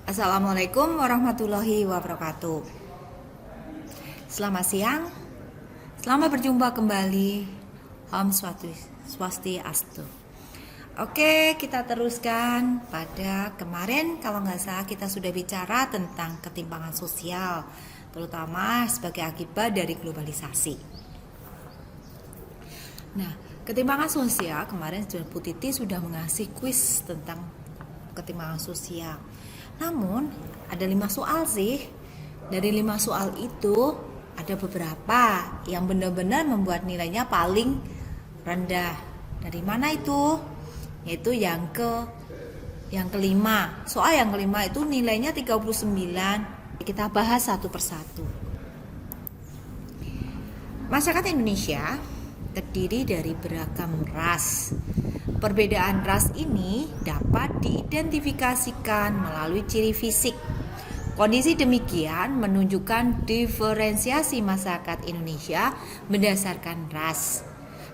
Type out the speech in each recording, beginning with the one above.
Assalamualaikum warahmatullahi wabarakatuh. Selamat siang. Selamat berjumpa kembali. Om Swastiastu. Oke, kita teruskan. Pada kemarin kalau nggak salah kita sudah bicara tentang ketimpangan sosial, terutama sebagai akibat dari globalisasi. Nah, ketimpangan sosial kemarin Bu Titi sudah mengasih kuis tentang ketimpangan sosial. Namun ada 5 soal sih. Dari 5 soal itu ada beberapa yang benar-benar membuat nilainya paling rendah. Dari mana itu? Yaitu yang kelima. Soal yang kelima itu nilainya 39. Kita bahas satu persatu. Masyarakat Indonesia terdiri dari beragam ras. Perbedaan ras ini dapat diidentifikasikan melalui ciri fisik. Kondisi demikian menunjukkan diferensiasi masyarakat Indonesia berdasarkan ras.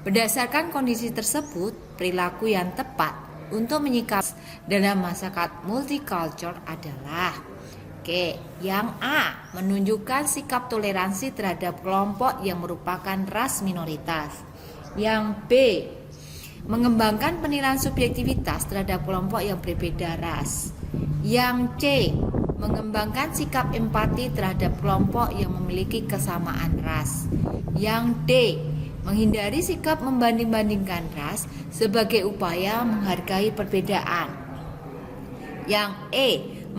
Berdasarkan kondisi tersebut, perilaku yang tepat untuk menyikapi dalam masyarakat multicultural adalah yang A, menunjukkan sikap toleransi terhadap kelompok yang merupakan ras minoritas. Yang B, mengembangkan penilaian subjektivitas terhadap kelompok yang berbeda ras. Yang C, mengembangkan sikap empati terhadap kelompok yang memiliki kesamaan ras. Yang D, menghindari sikap membanding-bandingkan ras sebagai upaya menghargai perbedaan. Yang E,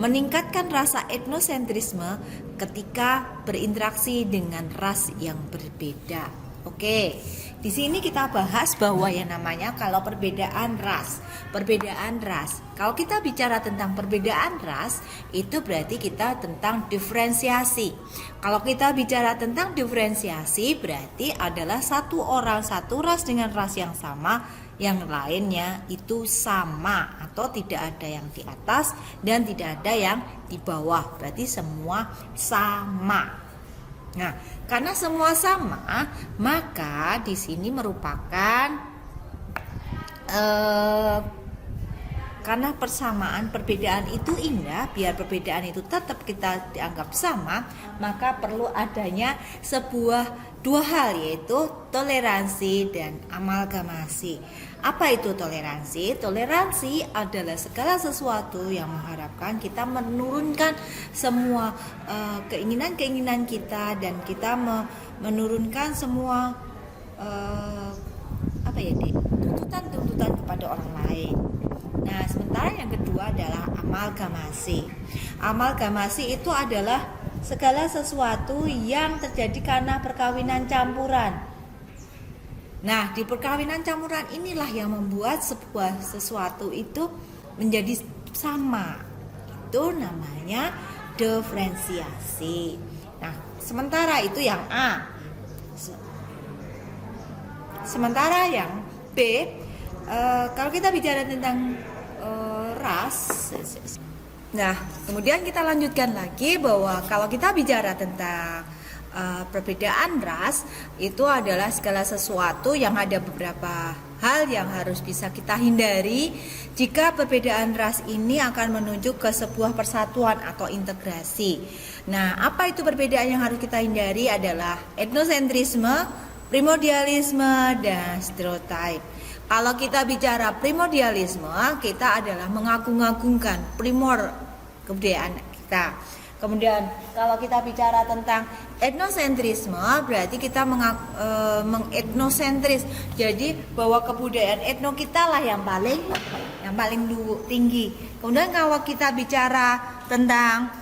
meningkatkan rasa etnosentrisme ketika berinteraksi dengan ras yang berbeda. Oke, di sini kita bahas bahwa yang namanya kalau perbedaan ras. Kalau kita bicara tentang perbedaan ras, itu berarti kita tentang diferensiasi. Kalau kita bicara tentang diferensiasi, berarti adalah satu orang satu ras dengan ras yang sama, yang lainnya itu sama atau tidak ada yang di atas dan tidak ada yang di bawah. Berarti semua sama. Nah, karena semua sama, maka di sini merupakan karena persamaan perbedaan itu indah, biar perbedaan itu tetap kita dianggap sama, maka perlu adanya dua hal, yaitu toleransi dan amalgamasi. Apa itu toleransi? Toleransi adalah segala sesuatu yang mengharapkan kita menurunkan semua keinginan-keinginan kita, dan kita menurunkan semua tuntutan-tuntutan kepada orang lain. Nah, sementara yang kedua adalah amalgamasi. Amalgamasi itu adalah segala sesuatu yang terjadi karena perkawinan campuran. Nah, di perkawinan campuran inilah yang membuat sesuatu itu menjadi sama. Itu namanya diferensiasi. Nah, sementara itu yang A. Sementara yang B, kalau kita bicara tentang ras. Nah, kemudian kita lanjutkan lagi bahwa kalau kita bicara tentang perbedaan ras, itu adalah segala sesuatu yang ada beberapa hal yang harus bisa kita hindari jika perbedaan ras ini akan menuju ke sebuah persatuan atau integrasi. Nah, apa itu perbedaan yang harus kita hindari adalah etnosentrisme, primordialisme, dan stereotip. Kalau kita bicara primordialisme, kita adalah mengagung-agungkan primor kebudayaan kita. Kemudian kalau kita bicara tentang etnosentrisme, berarti kita mengetnosentris. Jadi bahwa kebudayaan etno kita lah yang paling tinggi. Kemudian kalau kita bicara tentang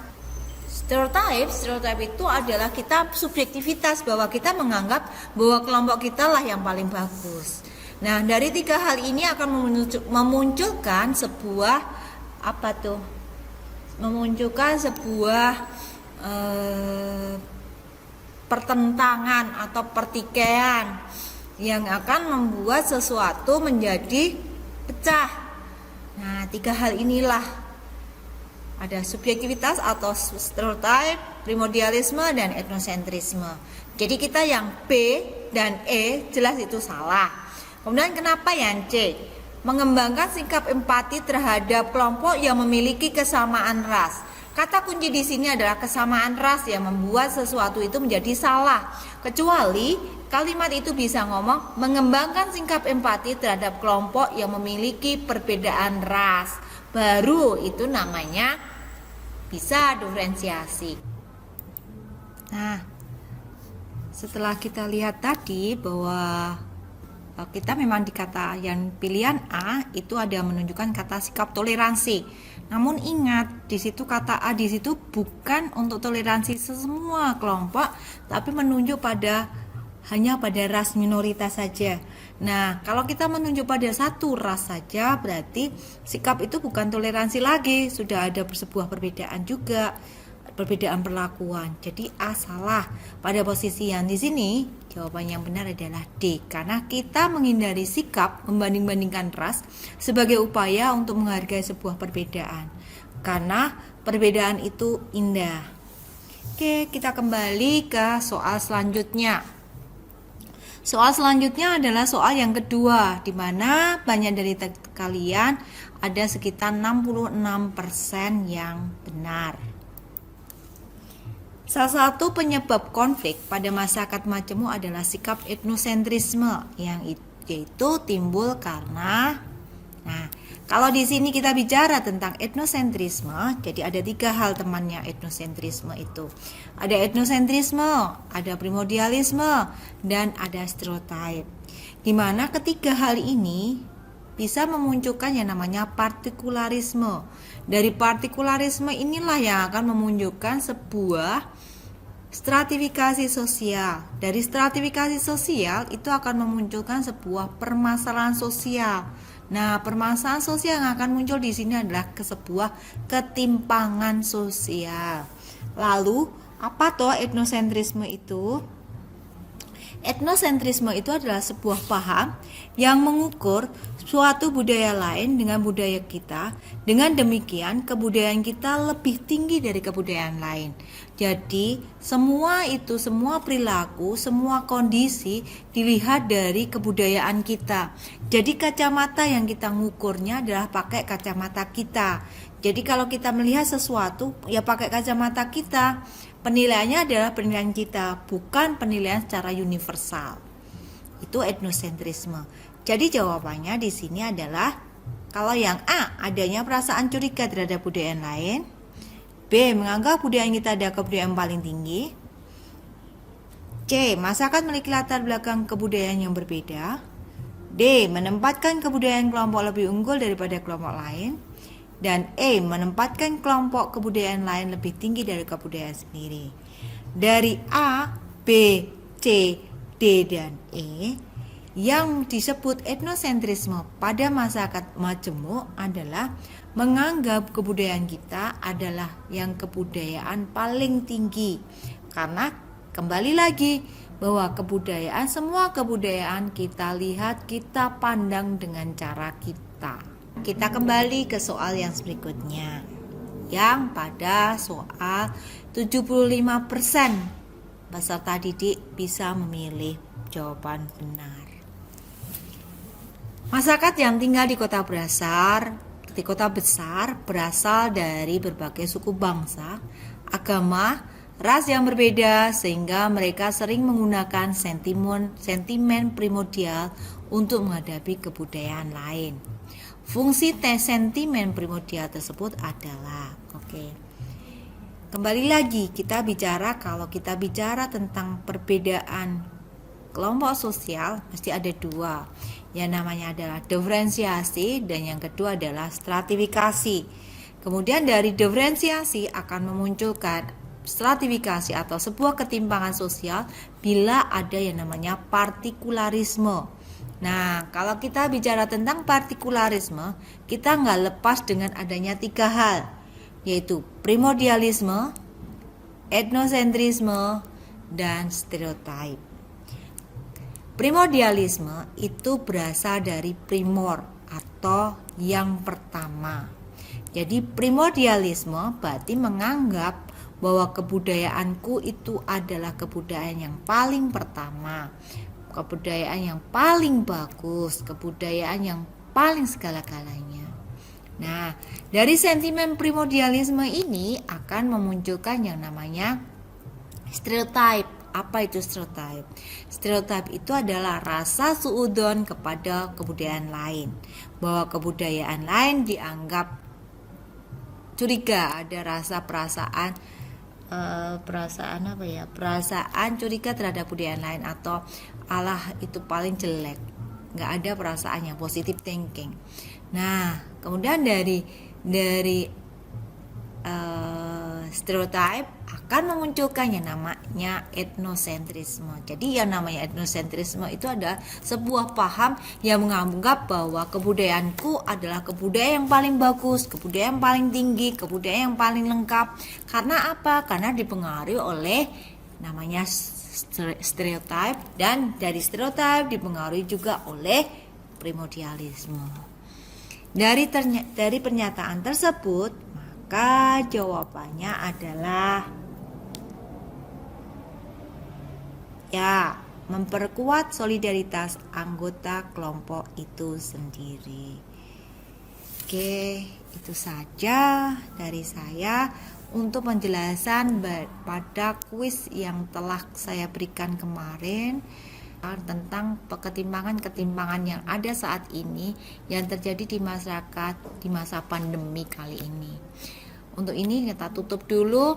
stereotip itu adalah kita subjektivitas, bahwa kita menganggap bahwa kelompok kita lah yang paling bagus. Nah, dari 3 hal ini akan memunculkan sebuah pertentangan atau pertikaian yang akan membuat sesuatu menjadi pecah. Nah, 3 hal inilah, ada subjektivitas atau stereotip, primordialisme, dan etnosentrisme. Jadi kita yang B dan E jelas itu salah. Kemudian kenapa yang C? Mengembangkan sikap empati terhadap kelompok yang memiliki kesamaan ras. Kata kunci di sini adalah kesamaan ras yang membuat sesuatu itu menjadi salah. Kecuali kalimat itu bisa ngomong mengembangkan sikap empati terhadap kelompok yang memiliki perbedaan ras. Baru itu namanya bisa diferensiasi. Nah, setelah kita lihat tadi bahwa kita memang di kata yang pilihan A itu ada menunjukkan kata sikap toleransi. Namun ingat, di situ kata A di situ bukan untuk toleransi semua kelompok, tapi menunjuk hanya pada ras minoritas saja. Nah, kalau kita menunjuk pada satu ras saja, berarti sikap itu bukan toleransi lagi, sudah ada sebuah perbedaan juga, perbedaan perlakuan. Jadi A salah. Pada posisi yang di sini, jawaban yang benar adalah D, karena kita menghindari sikap membanding-bandingkan ras sebagai upaya untuk menghargai sebuah perbedaan. Karena perbedaan itu indah. Oke, kita kembali ke soal selanjutnya. Soal selanjutnya adalah soal yang kedua, di mana banyak dari kalian ada sekitar 66% yang benar. Salah satu penyebab konflik pada masyarakat majemuk adalah sikap etnosentrisme yang yaitu timbul karena kalau di sini kita bicara tentang etnosentrisme, jadi ada 3 hal temannya etnosentrisme itu. Ada etnosentrisme, ada primordialisme, dan ada stereotip. Di mana ketiga hal ini bisa memunculkan yang namanya partikularisme. Dari partikularisme inilah yang akan memunculkan sebuah stratifikasi sosial. Dari stratifikasi sosial itu akan memunculkan sebuah permasalahan sosial. Nah, permasalahan sosial yang akan muncul di sini adalah sebuah ketimpangan sosial. Lalu, apa toh etnosentrisme itu? Etnosentrisme itu adalah sebuah paham yang mengukur suatu budaya lain dengan budaya kita. Dengan demikian, kebudayaan kita lebih tinggi dari kebudayaan lain. Jadi, semua perilaku, semua kondisi dilihat dari kebudayaan kita. Jadi, kacamata yang kita ngukurnya adalah pakai kacamata kita. Jadi, kalau kita melihat sesuatu, ya pakai kacamata kita. Penilaiannya adalah penilaian kita, bukan penilaian secara universal. Itu etnosentrisme. Jadi jawabannya di sini adalah kalau yang A, adanya perasaan curiga terhadap budaya lain. B, menganggap budaya kita ada kebudayaan paling tinggi. C, masyarakat memiliki latar belakang kebudayaan yang berbeda. D, menempatkan kebudayaan kelompok lebih unggul daripada kelompok lain. Dan E, menempatkan kelompok kebudayaan lain lebih tinggi dari kebudayaan sendiri. Dari A, B, C, D, dan E, yang disebut etnosentrisme pada masyarakat majemuk adalah menganggap kebudayaan kita adalah yang kebudayaan paling tinggi. Karena kembali lagi bahwa semua kebudayaan kita lihat, kita pandang dengan cara kita. Kita kembali ke soal yang berikutnya, yang pada soal 75% peserta didik bisa memilih jawaban benar. Masyarakat yang tinggal di kota besar berasal dari berbagai suku bangsa, agama, ras yang berbeda, sehingga mereka sering menggunakan sentimen primordial untuk menghadapi kebudayaan lain. Fungsi sentimen primordial tersebut adalah kembali lagi kalau kita bicara tentang perbedaan kelompok sosial, mesti ada 2. Yang namanya adalah diferensiasi dan yang kedua adalah stratifikasi. Kemudian dari diferensiasi akan memunculkan stratifikasi atau sebuah ketimpangan sosial bila ada yang namanya partikularisme. Nah, kalau kita bicara tentang partikularisme, kita nggak lepas dengan adanya 3 hal, yaitu primordialisme, etnosentrisme, dan stereotip. Primordialisme itu berasal dari primor atau yang pertama. Jadi primordialisme berarti menganggap bahwa kebudayaanku itu adalah kebudayaan yang paling pertama, kebudayaan yang paling bagus, kebudayaan yang paling segala-galanya. Nah, dari sentimen primordialisme ini akan memunculkan yang namanya stereotype. Apa itu stereotype? Stereotype itu adalah rasa suudzon kepada kebudayaan lain, bahwa kebudayaan lain dianggap curiga, ada rasa perasaan curiga terhadap budaya lain, atau Allah itu paling jelek, nggak ada perasaan yang positive thinking. Nah, kemudian dari stereotype akan memunculkan yang namanya etnosentrisme. Jadi yang namanya etnosentrisme itu adalah sebuah paham yang menganggap bahwa kebudayaanku adalah kebudayaan yang paling bagus, kebudayaan yang paling tinggi, kebudayaan yang paling lengkap. Karena apa? Karena dipengaruhi oleh namanya stereotype, dan dari stereotype dipengaruhi juga oleh primordialisme. Dari pernyataan tersebut, maka jawabannya adalah ya, memperkuat solidaritas anggota kelompok itu sendiri. Oke, itu saja dari saya untuk penjelasan pada kuis yang telah saya berikan kemarin tentang ketimpangan yang ada saat ini yang terjadi di masyarakat di masa pandemi kali ini. Untuk ini kita tutup dulu,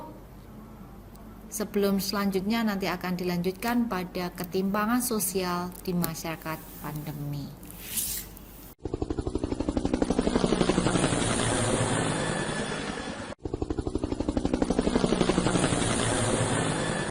sebelum selanjutnya nanti akan dilanjutkan pada ketimpangan sosial di masyarakat pandemi.